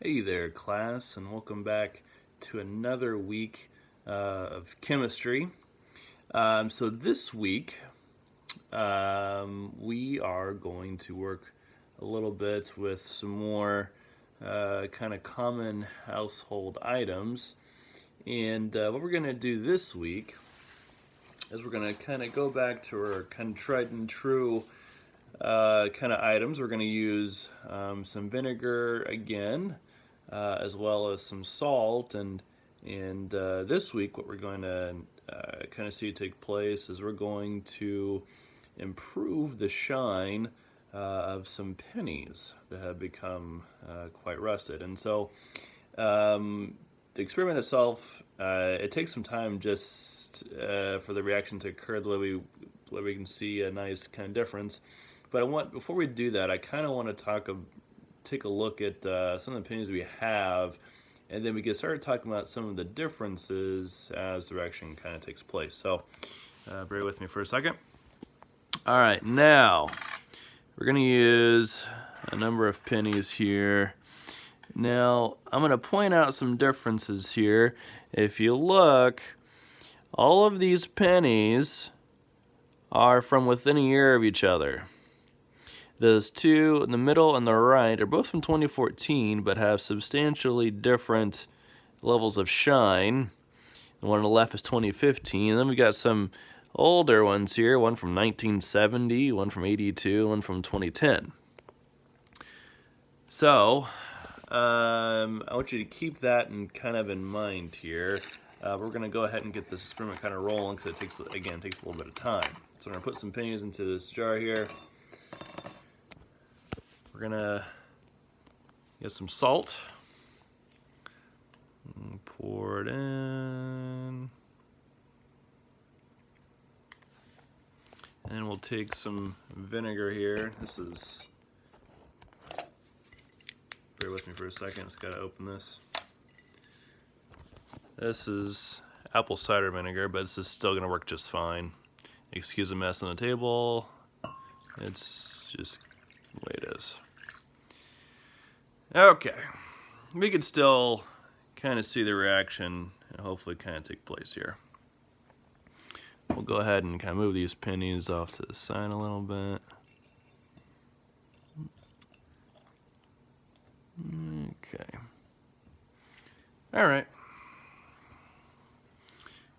Hey there, class, and welcome back to another week of chemistry. So this week, we are going to work a little bit with some more kind of common household items. And what we're going to do this week is we're going to kind of go back to our kind of tried and true kind of items. We're going to use some vinegar again, as well as some salt. And this week, what we're going to kind of see take place is we're going to improve the shine of some pennies that have become quite rusted. And so the experiment itself, it takes some time just for the reaction to occur the way we can see a nice kind of difference. But before we do that, I kind of want to take a look at some of the pennies we have, and then we can start talking about some of the differences as the reaction kind of takes place. So bear with me for a second. All right, now we're going to use a number of pennies here. Now, I'm going to point out some differences here. If you look, all of these pennies are from within a year of each other. Those two in the middle and the right are both from 2014, but have substantially different levels of shine. The one on the left is 2015. And then we got some older ones here, one from 1970, one from 82, one from 2010. So, I want you to keep that in mind here. We're going to go ahead and get this experiment kind of rolling because it takes a little bit of time. So I'm going to put some pennies into this jar here. We're going to get some salt. And pour it in. And we'll take some vinegar here. Bear with me for a second, just gotta open this. This is apple cider vinegar, but this is still gonna work just fine. Excuse the mess on the table. It's just the way it is. Okay, we can still kind of see the reaction and hopefully kind of take place here. We'll go ahead and kind of move these pennies off to the side a little bit. Okay. All right.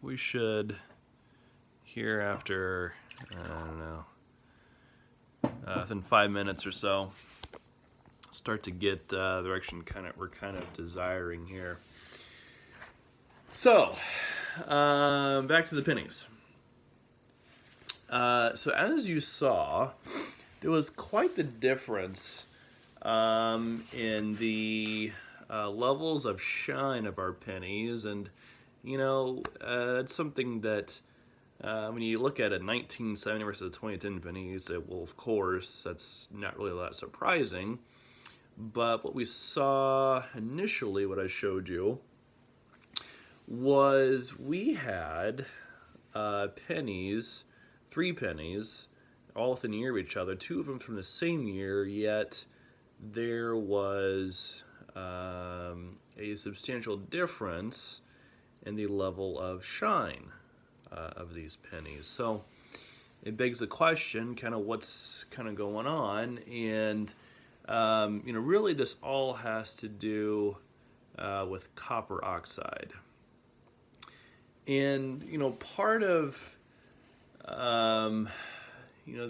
We should, here after, I don't know, within 5 minutes or so, start to get the direction we're kind of desiring here. So, back to the pennies. So as you saw, there was quite the difference in the levels of shine of our pennies, and it's something that when you look at a 1970 versus a 2010 penny, you say, well, of course, that's not really that surprising. But what we saw initially, what I showed you, was we had pennies, 3 pennies, all within a year of each other, 2 of them from the same year, yet there was a substantial difference in the level of shine of these pennies. So it begs the question, kind of what's kind of going on, and really this all has to do with copper oxide. And part of the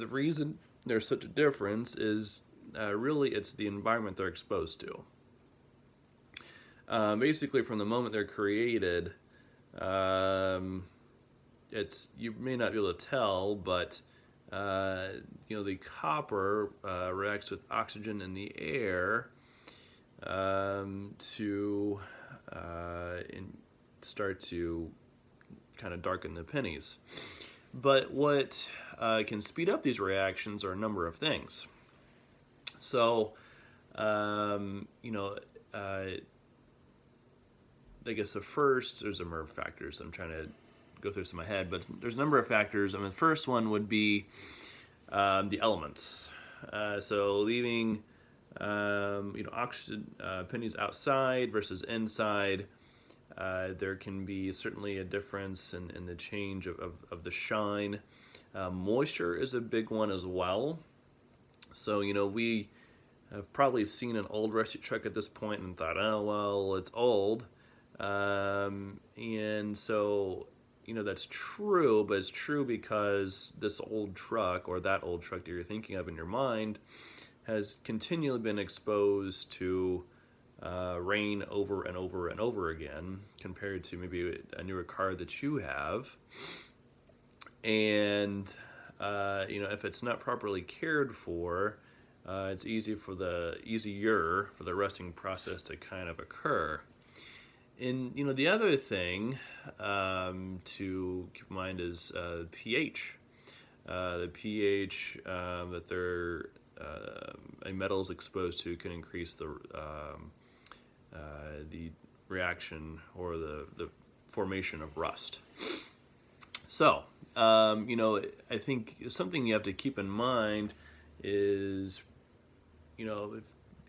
reason there's such a difference is really it's the environment they're exposed to. Basically, from the moment they're created, you may not be able to tell, but the copper reacts with oxygen in the air to start to kind of darken the pennies. But what can speed up these reactions are a number of things. So, I guess there's a number of factors. I'm trying to go through some in my head, but there's a number of factors. The first one would be the elements. So leaving oxygen pennies outside versus inside. There can be certainly a difference in the change of the shine. Moisture is a big one as well. So, we have probably seen an old rusty truck at this point and thought, oh, well, it's old. And so, that's true, but it's true because this old truck or that old truck that you're thinking of in your mind has continually been exposed to rain over and over and over again compared to maybe a newer car that you have. And, if it's not properly cared for, it's easier for the rusting process to kind of occur. And the other thing to keep in mind is pH. The pH that a metal is exposed to can increase the reaction or the formation of rust. So, I think something you have to keep in mind is,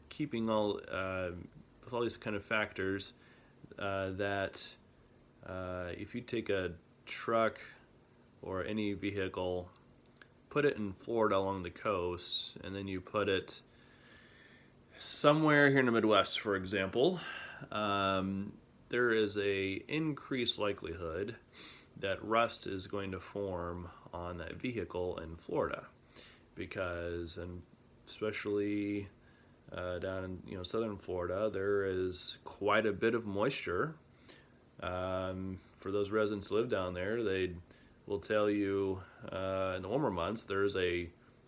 keeping with all these kind of factors, that if you take a truck or any vehicle, put it in Florida along the coast, and then you put it somewhere here in the Midwest, for example, there is a increased likelihood that rust is going to form on that vehicle in Florida, because, and especially down in southern Florida, there is quite a bit of moisture. For those residents who live down there, they will tell you in the warmer months there's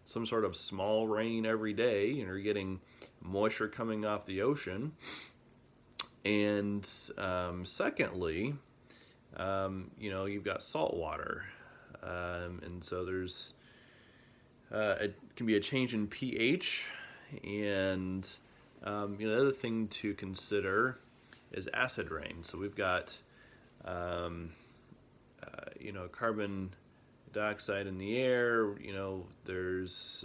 some sort of small rain every day, and you're getting moisture coming off the ocean. And secondly, you've got salt water, and so there's it can be a change in pH. And the other thing to consider is acid rain. So we've got carbon dioxide in the air. There's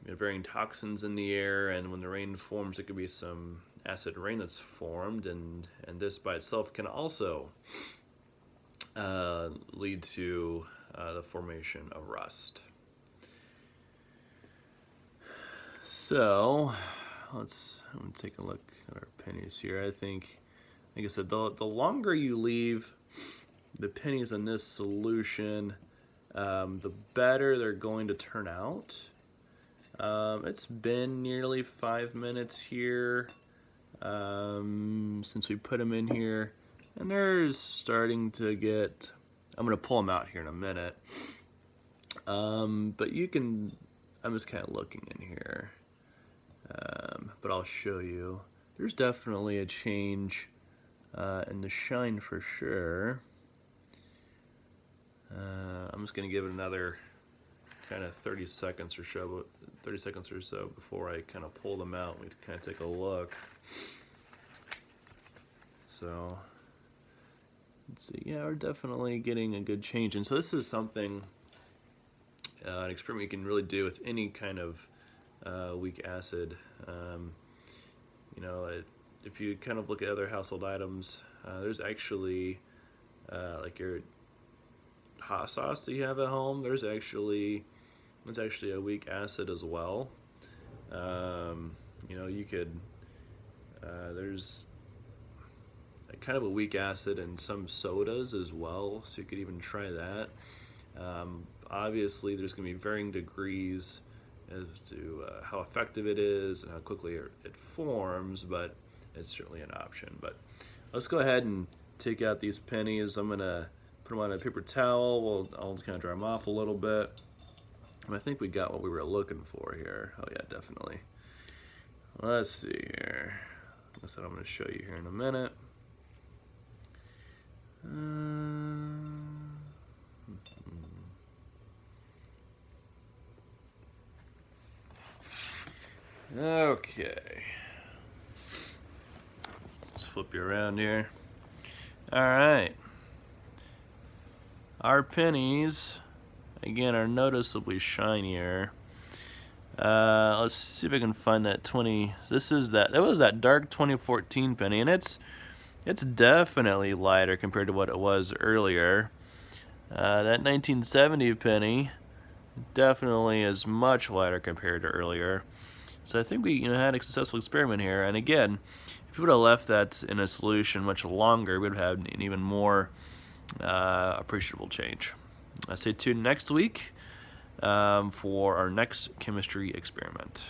varying toxins in the air, and when the rain forms, it could be some acid rain that's formed, and this by itself can also lead to the formation of rust. So I'm gonna take a look at our pennies here. I think, like I said, the longer you leave the pennies in this solution, the better they're going to turn out. It's been nearly 5 minutes here since we put them in here, and they're starting to get, I'm going to pull them out here in a minute, but I'm just kind of looking in here, but I'll show you. There's definitely a change in the shine for sure. I'm just going to give it another kind of 30 seconds or so before I kind of pull them out. We kind of take a look. So let's see. Yeah, we're definitely getting a good change. And so this is something, an experiment you can really do with any kind of weak acid. If you kind of look at other household items, there's actually like your hot sauce that you have at home, it's actually a weak acid as well. You could there's a kind of a weak acid in some sodas as well, so you could even try that. Obviously there's going to be varying degrees as to how effective it is and how quickly it forms, but it's certainly an option. But let's go ahead and take out these pennies. I'm going to put them on a paper towel. I'll kind of dry them off a little bit. I think we got what we were looking for here. Oh yeah, definitely. Let's see here. That's what I'm going to show you here in a minute. Okay. Let's flip you around here. All right. Our pennies, again, are noticeably shinier. Let's see if I can find that 20. This is that. It was that dark 2014 penny, and it's definitely lighter compared to what it was earlier. That 1970 penny definitely is much lighter compared to earlier. So I think we had a successful experiment here. And again, if we would have left that in a solution much longer, we would have had an even more appreciable change. Stay tuned next week for our next chemistry experiment.